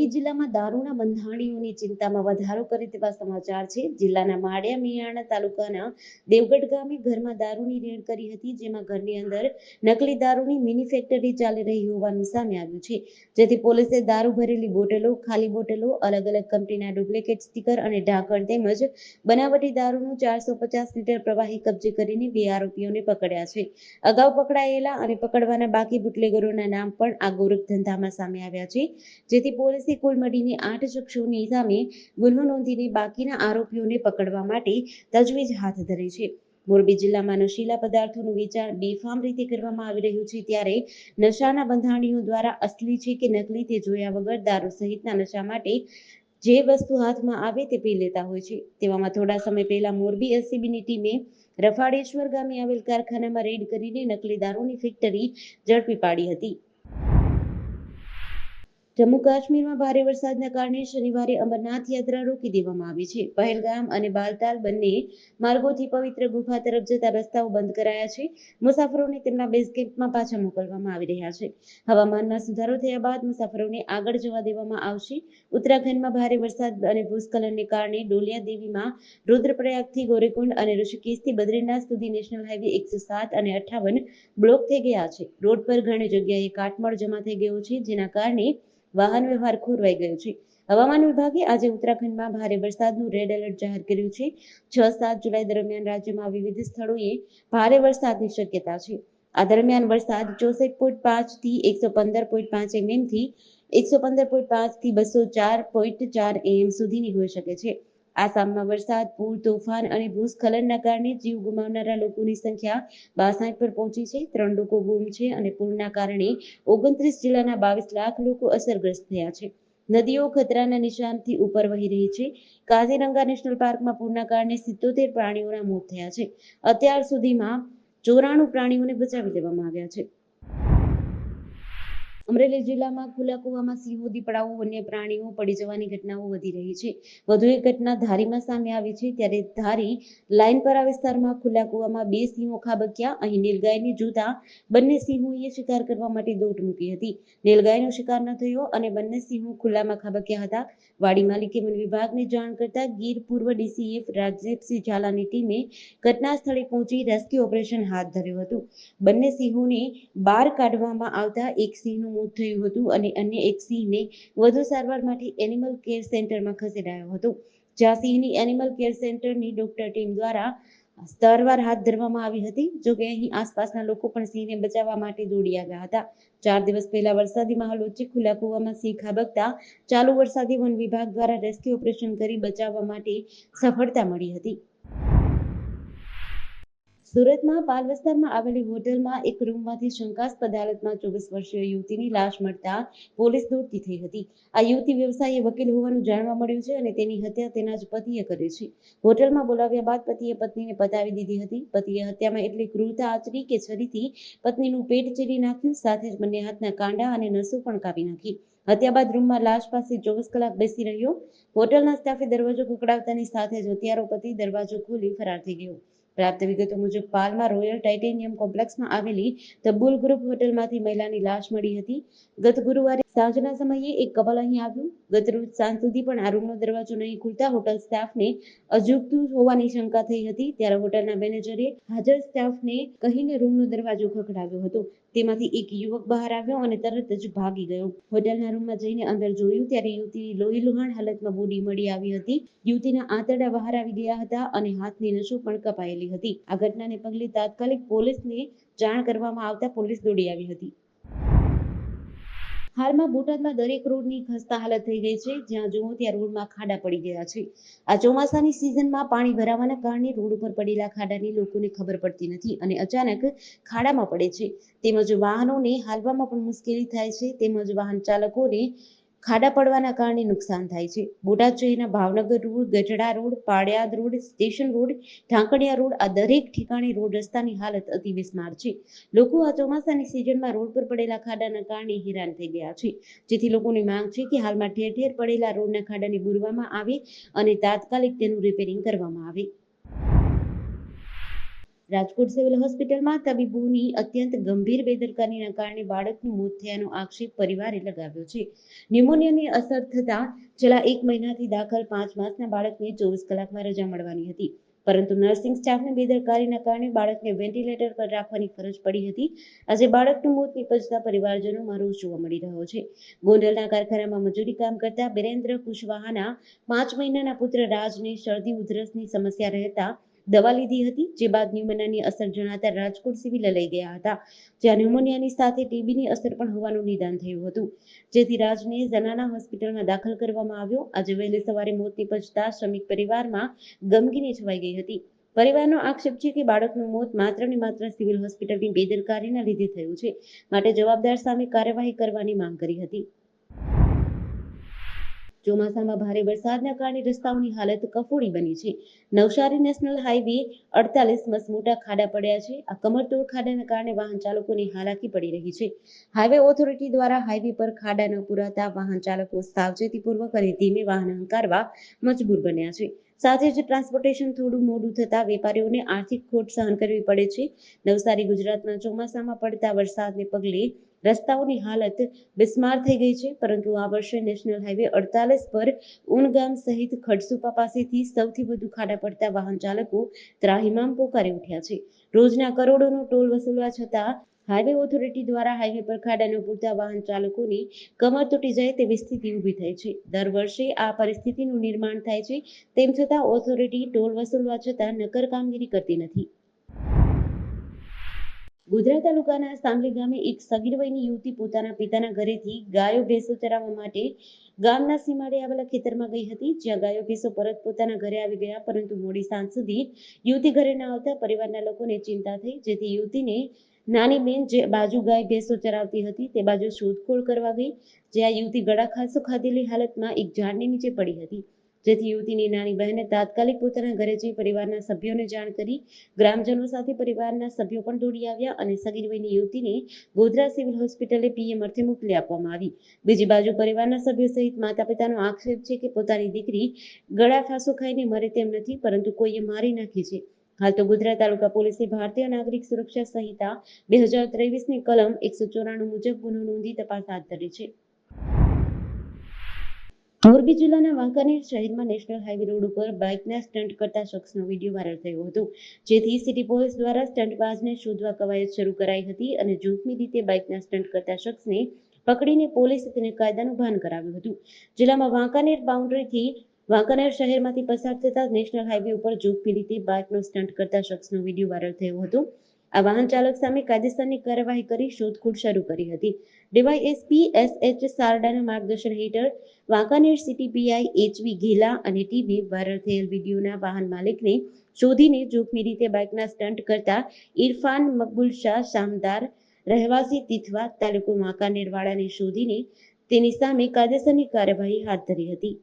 મોરબી જિલ્લામાં દારૂના બંધાણીઓની ચિંતામાં વધારો કરે તેવા સમાચાર છે। જિલ્લાના માળિયા મિયાણા તાલુકાના દેવગઢ ગામે ઘરમાં દારૂની રેડ કરી હતી, જેમાં ઘરની અંદર નકલી દારૂની મિની ફેક્ટરી ચાલી રહી હોવાનું સામે આવ્યું છે। જેથી પોલીસે દારૂ ભરેલી બોટલો, ખાલી બોટલો, અલગ અલગ કંપનીના ડુપ્લિકેટ સ્ટીકર અને ઢાંકણ તેમજ બનાવટી દારૂનું 450 લીટર પ્રવાહી કબજે કરીને 2 આરોપીઓને પકડ્યા છે। અગાઉ પકડાયેલા અને પકડવાના બાકી બુટલેગરોના નામ પણ આ ગોરખ ધંધામાં સામે આવ્યા છે, જેથી પોલીસે કુલ મળીને 8 શખ્સોની સામે ગુનો નોંધીને બાકીના આરોપીઓને પકડવા માટે તજવીજ હાથ ધરી છે। મોરબી જિલ્લામાં નશીલા પદાર્થોનું વેચાણ બેફામ રીતે કરવામાં આવી રહ્યું છે, ત્યારે નશાના બંધાણીઓ દ્વારા અસલી છે કે નકલી તે જોયા વગર દારૂ સહિતના નશા માટે જે વસ્તુ હાથમાં આવે તે પી લેતા હોય છે। તેવામાં થોડા સમય પહેલા મોરબી એલસીબીની ટીમે રફાળેશ્વર ગામે આવેલ કારખાનામાં રેડ કરીને નકલી દારૂની ફેક્ટરી ઝડપી પાડી હતી। જમ્મુ કાશ્મીરમાં ભારે વરસાદના કારણે શનિવારે અમરનાથ યાત્રા રોકી દેવામાં આવી છે। પહેલગામ અને બાલતાલ બંને માર્ગોથી પવિત્ર ગુફા તરફ જતા રસ્તાઓ બંધ કરાયા છે। મુસાફરોને તેમના બેઝ કેમ્પમાં પાછા મોકલવામાં આવી રહ્યા છે। હવામાનમાં સુધારો થયા બાદ મુસાફરોને આગળ જવા દેવામાં આવશે। ઉત્તરાખંડમાં ભારે વરસાદ અને ભૂસ્ખલનને કારણે ડોલિયા દેવીમાં રુદ્રપ્રયાગથી ગોરેકુંડ અને ઋષિકેશથી બદ્રીનાથ સુધી નેશનલ હાઈવે 107 અને 58 બ્લોક થઈ ગયા છે। રોડ પર ઘણી જગ્યાએ કાટમાળ જમા થઈ ગયો છે, જેના કારણે વાહન વ્યવહાર ખોરવાઈ ગયો છે। હવામાન વિભાગે આજે ઉત્તરાખંડમાં ભારે વરસાદનું રેડ એલર્ટ જાહેર કર્યું છે। 6-7 જુલાઈ દરમિયાન રાજ્યમાં વિવિધ સ્થળોએ ભારે વરસાદની શક્યતા છે। આ દરમિયાન વરસાદ 64.5 થી 115.5 mm થી 115.5 થી 204.4 mm સુધીની હોઈ શકે છે। આસામમાં વરસાદ, પૂર, તોફાન અને ભૂસ્ખલનના કારણે જીવ ગુમાવનારા લોકોની સંખ્યા 62 પર પહોંચી છે। 3 લોકો ગુમ છે અને પૂરના કારણે 29 જિલ્લાના 22 લાખ લોકો અસરગ્રસ્ત થયા છે। નદીઓ ખતરાના નિશાનથી ઉપર વહી રહી છે। કાઝીરંગા નેશનલ પાર્કમાં પૂરના કારણે 77 પ્રાણીઓના મોત થયા છે। અત્યાર સુધીમાં 94 પ્રાણીઓને બચાવી લેવામાં આવ્યા છે। અમરેલી જિલ્લામાં ખુલ્લા કૂવામાં સિંહો, દીપડાઓ, વન્ય પ્રાણીઓ પડી જવાની ઘટનાઓ વધી રહી છે। વધુ એક ઘટના ધારીમાં સામે આવી છે, ત્યારે ધારી લાઈનપરા વિસ્તારમાં ખુલ્લા કૂવામાં 2 સિંહો ખાબક્યા। અહીં નીલગાયને જોતા બંને સિંહોએ શિકાર કરવા માટે દોટ મૂકી હતી। નીલગાયનો શિકાર ન થયો અને બંને સિંહો ખુલ્લામાં ખાબક્યા હતા। વાડી માલિકે વન વિભાગને જાણ કરતા ગીર પૂર્વ ડીસીએફ રાજદીપસિંહ ઝાલાની ટીમે ઘટના સ્થળે પહોંચી રેસ્ક્યુ ઓપરેશન હાથ ધર્યું હતું। બંને સિંહોને બહાર કાઢવામાં આવતા એક સિંહનું મોત થયું હતું અને અન્ય એક સિંહને વધુ સારવાર માટે એનિમલ કેર સેન્ટરમાં ખસેડાયો હતો, જ્યાં સિંહની એનિમલ કેર સેન્ટરની ડોક્ટર ટીમ દ્વારા સારવાર હાથ ધરવામાં આવી હતી। જોકે અહીં આસપાસના લોકો પણ સિંહને બચાવવા માટે દોડી આવ્યા હતા। 4 દિવસ પહેલા વરસાદી માહોલ વચ્ચે ખુલ્લા કૂવામાં સિંહ ખાબકતા ચાલુ વરસાદે વન વિભાગ દ્વારા રેસ્ક્યુ ઓપરેશન કરી બચાવવા માટે સફળતા મળી હતી। સુરતમાં પાલ વિસ્તારમાં આવેલી હોટલમાં એક રૂમમાંથી શંકાસ્પદ હાલતમાં 24 વર્ષીય યુવતીની લાશ મળતા પોલીસ દોડતી થઈ હતી। આ યુવતી વ્યવસાયે વકીલ હોવાનું જાણવા મળ્યું છે અને તેની હત્યા તેના જ પતિએ કરી છે। હોટલમાં બોલાવ્યા બાદ પતિએ પત્નીને પતાવી દીધી હતી। પતિએ હત્યામાં એટલી ક્રૂરતા આચરી કે છરીથી પત્નીનું પેટ ચીરી નાખ્યું, સાથે જ બંને હાથના કાંડા અને નસો પણ કાપી નાખી। હત્યા બાદ રૂમમાં લાશ પાસે 24 કલાક બેસી રહ્યો। હોટલના સ્ટાફે દરવાજો ખખડાવતાની સાથે જ હત્યારો પતિ દરવાજો ખોલી ફરાર થઈ ગયો। પ્રાપ્ત વિગતો મુજબ પાલમાં રોયલ ટાઇટેનિયમ કોમ્પ્લેક્સમાં આવેલી તબુલ ગ્રુપ હોટલમાંથી મહિલાની લાશ મળી હતી। ગત ગુરુવારે સાંજના સમયે એક કપલ અહીં આવ્યું। ગત રોજ સાંજ સુધી પણ આ રૂમનો દરવાજો નહીં ખુલતા હોટલ સ્ટાફને અજુગતું હોવાની શંકા થઈ હતી। ત્યારે હોટલના મેનેજરે હાજર સ્ટાફને કહીને રૂમનો દરવાજો ખખડાવ્યો હતો। તેમાંથી એક યુવક બહાર આવ્યો અને તરત જ ભાગી ગયો। હોટલના રૂમમાં જઈને અંદર જોયું ત્યારે યુવતીની લોહીલુહાણ હાલતમાં બોડી મળી આવી હતી। યુવતીના આંતરડા બહાર આવી ગયા હતા અને હાથની નસો પણ કપાયેલી હતી। આ ઘટનાને પગલે તાત્કાલિક પોલીસને જાણ કરવામાં આવતા પોલીસ દોડી આવી હતી। હાલમાં બોટાદમાં દરેક રોડની ખસ્તા હાલત થઈ ગઈ છે। જ્યાં જુઓ ત્યાં રોડમાં ખાડા પડી ગયા છે। આ ચોમાસાની સિઝનમાં પાણી ભરાવાના કારણે રોડ ઉપર પડેલા ખાડાની લોકોને ખબર પડતી નથી અને અચાનક ખાડામાં પડે છે। તેમજ વાહનોને હાલવામાં પણ મુશ્કેલી થાય છે, તેમજ વાહન ચાલકોને ખાડા પડવાના કારણે નુકસાન થાય છે। બોટાદ શહેરના Bhavnagar road, Gadhada road, Paliyad road, station road, Dhankaniya road આ દરેક ઠેકાણે રોડ રસ્તાની હાલત અતિ બિસ્માર છે। લોકો આ ચોમાસાની સિઝનમાં રોડ પર પડેલા ખાડાના કારણે હેરાન થઈ ગયા છે, જેથી લોકોની માંગ છે કે હાલમાં ઠેર ઠેર પડેલા રોડના ખાડાને બુરવામાં આવે અને તાત્કાલિક તેનું રિપેરિંગ કરવામાં આવે। રાજકોટ સિવિલ હોસ્પિટલમાં તબીબોની અત્યંત ગંભીર બેદરકારીના કારણે બાળકનું મોત થયાનો આક્ષેપ પરિવારે લગાવ્યો છે. ન્યુમોનિયાની અસર થતા છેલ્લા 1 મહિનાથી દાખલ 5 માસના બાળકને 24 કલાકમાં રજા મળવાની હતી, પરંતુ નર્સિંગ સ્ટાફની બેદરકારીના કારણે બાળકને વેન્ટિલેટર પર રાખવાની ફરજ પડી હતી. આજે બાળકનું મોત નિપજતા પરિવારજનોમાં રોષ જોવા મળી રહ્યો છે. ગોંડલના કારખાનામાં મજૂરી કામ કરતા બિરેન્દ્ર કુશવાહાના 5 મહિનાના પુત્ર રાજને શરદી ઉધરસની સમસ્યા રહેતા દવા લીધી હતી, જે બાદ ન્યુમોનિયાની અસર જણાતા રાજકોટ સિવિલે લઈ ગયા હતા, જ્યાં ન્યુમોનિયાની સાથે ટીબીની અસર પણ હોવાનું નિદાન થયું હતું, જેથી રાજને ઝનાના હોસ્પિટલમાં દાખલ કરવામાં આવ્યો. આજે વહેલી સવારે મોત નિપજતા શ્રમિક પરિવારમાં ગમગીની છવાઈ ગઈ હતી. પરિવારનો આક્ષેપ છે કે બાળકનું મોત માત્ર ને માત્ર સિવિલ હોસ્પિટલની બેદરકારીના લીધે થયું છે, માટે જવાબદાર સામે કાર્યવાહી કરવાની માંગ કરી હતી. ચોમાસામાં ભારે વરસાદના કારણે રસ્તાઓની હાલત કફોડી બની છે. નવસારી નેશનલ હાઈવે 48 મોટા ખાડા પડ્યા છે. આ કમરતોડ ખાડાના કારણે વાહન ચાલકોની હાલાકી પડી રહી છે. હાઈવે ઓથોરિટી દ્વારા હાઈવે પર ખાડા ન પુરાતા વાહન ચાલકો સાવચેતીપૂર્વક અને ધીમે વાહન હંકારવા મજબૂર બન્યા છે. સાથે જ ટ્રાન્સપોર્ટેશન થોડું મોડું થતા વેપારીઓને આર્થિક ખોટ સહન કરવી પડે છે. નવસારી ગુજરાતમાં ચોમાસામાં પડતા વરસાદને પગલે રસ્તાઓની હાલત બિસ્માર થઈ ગઈ છે, પરંતુ આ વર્ષે નેશનલ હાઈવે 48 પર ઉનગામ સહિત ખડસુપા પાસેથી સૌથી વધુ ખાડા પડતા વાહન ચાલકો ત્રાહિમામ પોકારી ઉઠ્યા છે. રોજના કરોડોનો ટોલ વસૂલવા છતાં હાઈવે ઓથોરિટી દ્વારા હાઈવે પર ખાડા ન પૂરતા વાહન ચાલકોની કમર તૂટી જાય તેવી સ્થિતિ ઊભી થઈ છે. દર વર્ષે આ પરિસ્થિતિનું નિર્માણ થાય છે, તેમ છતાં ઓથોરિટી ટોલ વસૂલવા છતાં નક્કર કામગીરી કરતી નથી. ગોધરા તાલુકાના સાંભલી ગામે એક સગીર વયની યુવતી પોતાના પિતાના ઘરેથી ગાયો ભેંસો ચરાવવા માટે ગામના સીમાડે આવેલા ખેતરમાં ગઈ હતી, જ્યાં ગાયો ભેંસો પરત પોતાના ઘરે આવી ગયા, પરંતુ મોડી સાંજ સુધી યુવતી ઘરે ન આવતા પરિવારના લોકોને ચિંતા થઈ, જેથી યુવતીને નાની બેન જે બાજુ ગાય ભેંસો ચરાવતી હતી તે બાજુ શોધખોળ કરવા ગઈ, જ્યાં યુવતી ગળાખાંસો ખાધેલી હાલતમાં એક ઝાડની નીચે પડી હતી, જેથી યુવતીની નાની બહેને તાત્કાલિક પોતાના ઘરે જઈ પરિવારના સભ્યોને જાણ કરી. ગ્રામજનો સાથે પરિવારના સભ્યો પણ દોડી આવ્યા અને સગીર વયની યુવતીને ગોધરા સિવિલ હોસ્પિટલે પીએમ અર્થે મોકલી આપવામાં આવી. બીજી બાજુ પરિવારના સભ્યો સહિત માતા પિતાનો આક્ષેપ છે કે પોતાની દીકરી ગળાફાંસો ખાઈને મરે તેમ નથી, પરંતુ કોઈએ મારી નાખી છે. હાલ તો ગોધરા તાલુકા પોલીસે ભારતીય નાગરિક સુરક્ષા સંહિતા 2023ની કલમ 194 મુજબ ગુનો નોંધી તપાસ હાથ ધરી છે. મોરબી જિલ્લાના વાંકાનેર શહેરમાં નેશનલ હાઈવે રોડ ઉપર બાઇકના સ્ટન્ટ કરતા શખ્સનો વિડીયો વાયરલ થયો હતો, જેથી સિટી પોલીસ દ્વારા સ્ટન્ટબાજને શોધવા કવાયત શરૂ કરાઈ હતી અને જોખમી રીતે બાઇકના સ્ટન્ટ કરતા શખ્સને પકડીને પોલીસે તેને કાયદાનું ભાન કરાવ્યું હતું. જિલ્લામાં વાંકાનેર બાઉન્ડ્રીથી વાંકાનેર શહેરમાંથી પસાર થતા નેશનલ હાઈવે ઉપર જોખમી રીતે બાઇકનો સ્ટન્ટ કરતા શખ્સનો વિડીયો વાયરલ થયો હતો. આ વાહન ચાલક સામે કાયદેસરની કાર્યવાહી કરી શોધખોળ શરૂ કરી હતી. ડીવાયએસપી SH સારડાના માર્ગદર્શન હેઠળ વાંકાનેર સિટી પીઆઈ HV ઘેલા અને ટીમે વાયરલ થયેલ વિડીયોના વાહન માલિકને શોધીને જોખમી રીતે બાઇકના સ્ટન્ટ કરતા ઇરફાન મકબૂલ શાહ શામદાર રહેવાસી તિથવા તાલુકો વાંકાનેર વાળાને શોધીને તેની સામે કાયદેસરની કાર્યવાહી હાથ ધરી હતી.